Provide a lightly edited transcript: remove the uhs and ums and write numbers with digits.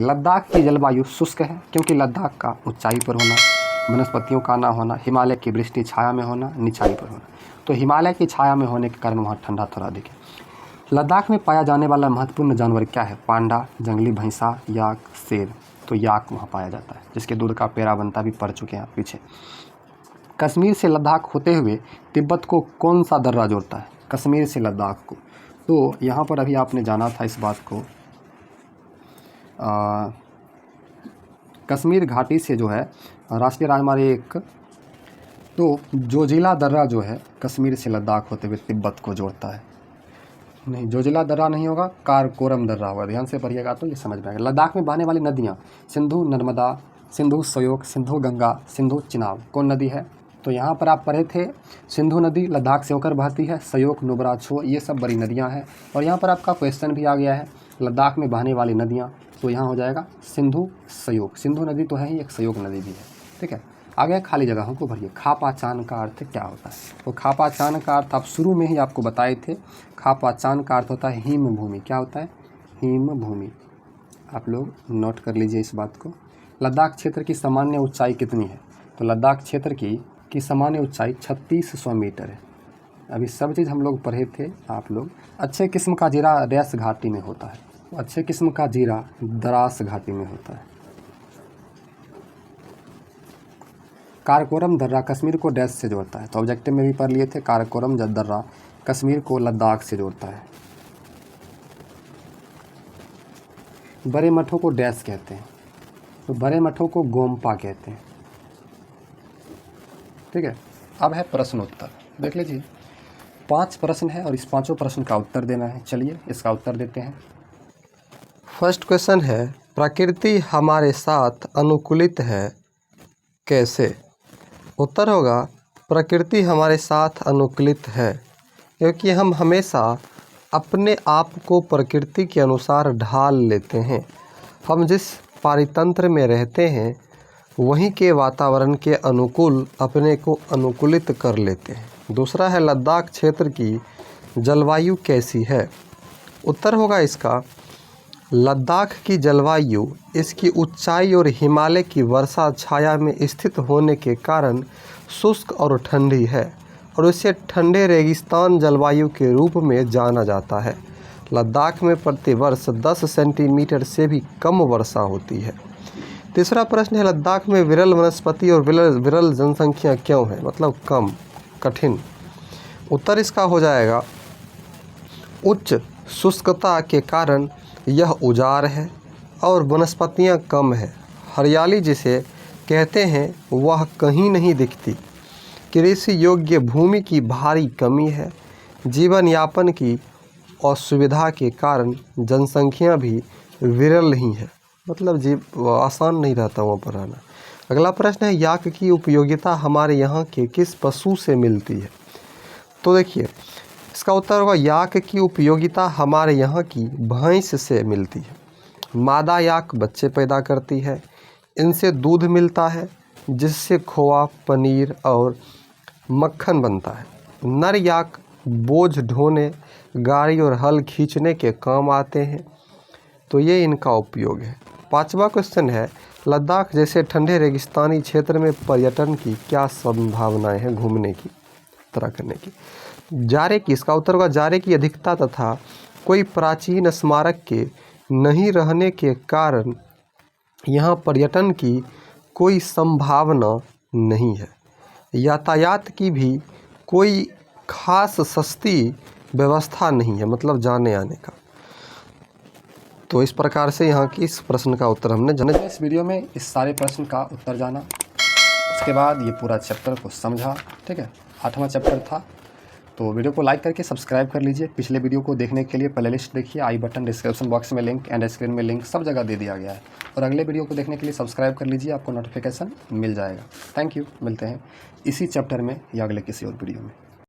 लद्दाख की जलवायु शुष्क है क्योंकि लद्दाख का ऊंचाई पर होना, वनस्पतियों का ना होना, हिमालय की वृष्टि छाया में होना, निचाई पर होना। तो हिमालय की छाया में होने के कारण वहाँ ठंडा थोड़ा अधिक है। लद्दाख में पाया जाने वाला महत्वपूर्ण जानवर क्या है? पांडा, जंगली भैंसा, याक, शेर। तो याक वहाँ पाया जाता है, जिसके दूध का पेड़ा बनता भी पड़ चुके हैं आप पीछे। कश्मीर से लद्दाख होते हुए तिब्बत को कौन सा दर्रा जोड़ता है? कश्मीर से लद्दाख को। तो यहाँ पर अभी आपने जाना था इस बात को, कश्मीर घाटी से जो है राष्ट्रीय राजमार्ग 1, तो जोजिला दर्रा जो है कश्मीर से लद्दाख होते हुए तिब्बत को जोड़ता है। नहीं, जोजिला दर्रा नहीं होगा, कारकोरम दर्रा होगा। ध्यान से पढ़िएगा तो ये समझ में आएगा। लद्दाख में बहने वाली नदियाँ सिंधु नर्मदा, सिंधु सयोक, सिंधु गंगा, सिंधु चिनाब। कौन नदी है? तो यहाँ पर आप पढ़े थे सिंधु नदी लद्दाख से होकर बहती है, सयोक, नुब्रा, छो, ये सब बड़ी नदियाँ हैं। और यहाँ पर आपका क्वेश्चन भी आ गया है, लद्दाख में बहने वाली नदियाँ, तो यहाँ हो जाएगा सिंधु सयोक। सिंधु नदी तो है ही, एक सयोक नदी भी है। ठीक है, आगे खाली जगहों को भरिए। खापाचान का अर्थ क्या होता है? तो खापाचान का अर्थ आप शुरू में ही आपको बताए थे। खापाचान का अर्थ होता है हिम भूमि। क्या होता है? हिम भूमि। आप लोग नोट कर लीजिए इस बात को। लद्दाख क्षेत्र की सामान्य ऊंचाई कितनी है? तो लद्दाख क्षेत्र की सामान्य ऊंचाई 3600 मीटर है। अभी सब चीज़ हम लोग पढ़े थे आप लोग। अच्छे किस्म का जीरा रैस घाटी में होता है, अच्छे किस्म का जीरा द्रास घाटी में होता है। कारकोरम दर्रा कश्मीर को डैश से जोड़ता है, तो ऑब्जेक्टिव में भी पढ़ लिए थे। कारकोरम दर्रा कश्मीर को लद्दाख से जोड़ता है। बड़े मठों को डैश कहते हैं, तो बड़े मठों को गोम्पा कहते हैं। ठीक है, अब है प्रश्न उत्तर। देख लीजिए, 5 प्रश्न है और इस 5 प्रश्न का उत्तर देना है। चलिए इसका उत्तर देते हैं। फर्स्ट क्वेश्चन है, प्रकृति हमारे साथ अनुकूलित है कैसे? उत्तर होगा, प्रकृति हमारे साथ अनुकूलित है क्योंकि हम हमेशा अपने आप को प्रकृति के अनुसार ढाल लेते हैं। हम जिस पारितंत्र में रहते हैं वहीं के वातावरण के अनुकूल अपने को अनुकूलित कर लेते हैं। दूसरा है, लद्दाख क्षेत्र की जलवायु कैसी है? उत्तर होगा इसका, लद्दाख की जलवायु इसकी ऊंचाई और हिमालय की वर्षा छाया में स्थित होने के कारण शुष्क और ठंडी है और इसे ठंडे रेगिस्तान जलवायु के रूप में जाना जाता है। लद्दाख में प्रतिवर्ष 10 सेंटीमीटर से भी कम वर्षा होती है। तीसरा प्रश्न है, लद्दाख में विरल वनस्पति और विरल जनसंख्या क्यों है? मतलब कम, कठिन। उत्तर इसका हो जाएगा, उच्च शुष्कता के कारण यह उजाड़ है और वनस्पतियां कम है। हरियाली जिसे कहते हैं वह कहीं नहीं दिखती। कृषि योग्य भूमि की भारी कमी है। जीवन यापन की असुविधा के कारण जनसंख्या भी विरल ही है, मतलब आसान नहीं रहता वहाँ पर रहना। अगला प्रश्न है, याक की उपयोगिता हमारे यहाँ के किस पशु से मिलती है? तो देखिए इसका उत्तर होगा, याक की उपयोगिता हमारे यहाँ की भैंस से मिलती है। मादा याक बच्चे पैदा करती है, इनसे दूध मिलता है जिससे खोआ, पनीर और मक्खन बनता है। नर याक बोझ ढोने, गाड़ी और हल खींचने के काम आते हैं, तो ये इनका उपयोग है। 5वां क्वेश्चन है, लद्दाख जैसे ठंडे रेगिस्तानी क्षेत्र में पर्यटन की क्या संभावनाएं हैं घूमने की, तरह करने की? जारे की, इसका उत्तर होगा, जारे की अधिकता तथा कोई प्राचीन स्मारक के नहीं रहने के कारण यहाँ पर्यटन की कोई संभावना नहीं है। यातायात की भी कोई खास सस्ती व्यवस्था नहीं है, मतलब जाने आने का। तो इस प्रकार से यहाँ की इस प्रश्न का उत्तर हमने जाना। इस वीडियो में इस सारे प्रश्न का उत्तर जाना, उसके बाद ये पूरा चैप्टर को समझा। ठीक है, 8वां चैप्टर था। तो वीडियो को लाइक करके सब्सक्राइब कर लीजिए। पिछले वीडियो को देखने के लिए प्लेलिस्ट देखिए, आई बटन, डिस्क्रिप्शन बॉक्स में लिंक एंड स्क्रीन में लिंक सब जगह दे दिया गया है। और अगले वीडियो को देखने के लिए सब्सक्राइब कर लीजिए, आपको नोटिफिकेशन मिल जाएगा। थैंक यू, मिलते हैं इसी चैप्टर में या अगले किसी और वीडियो में।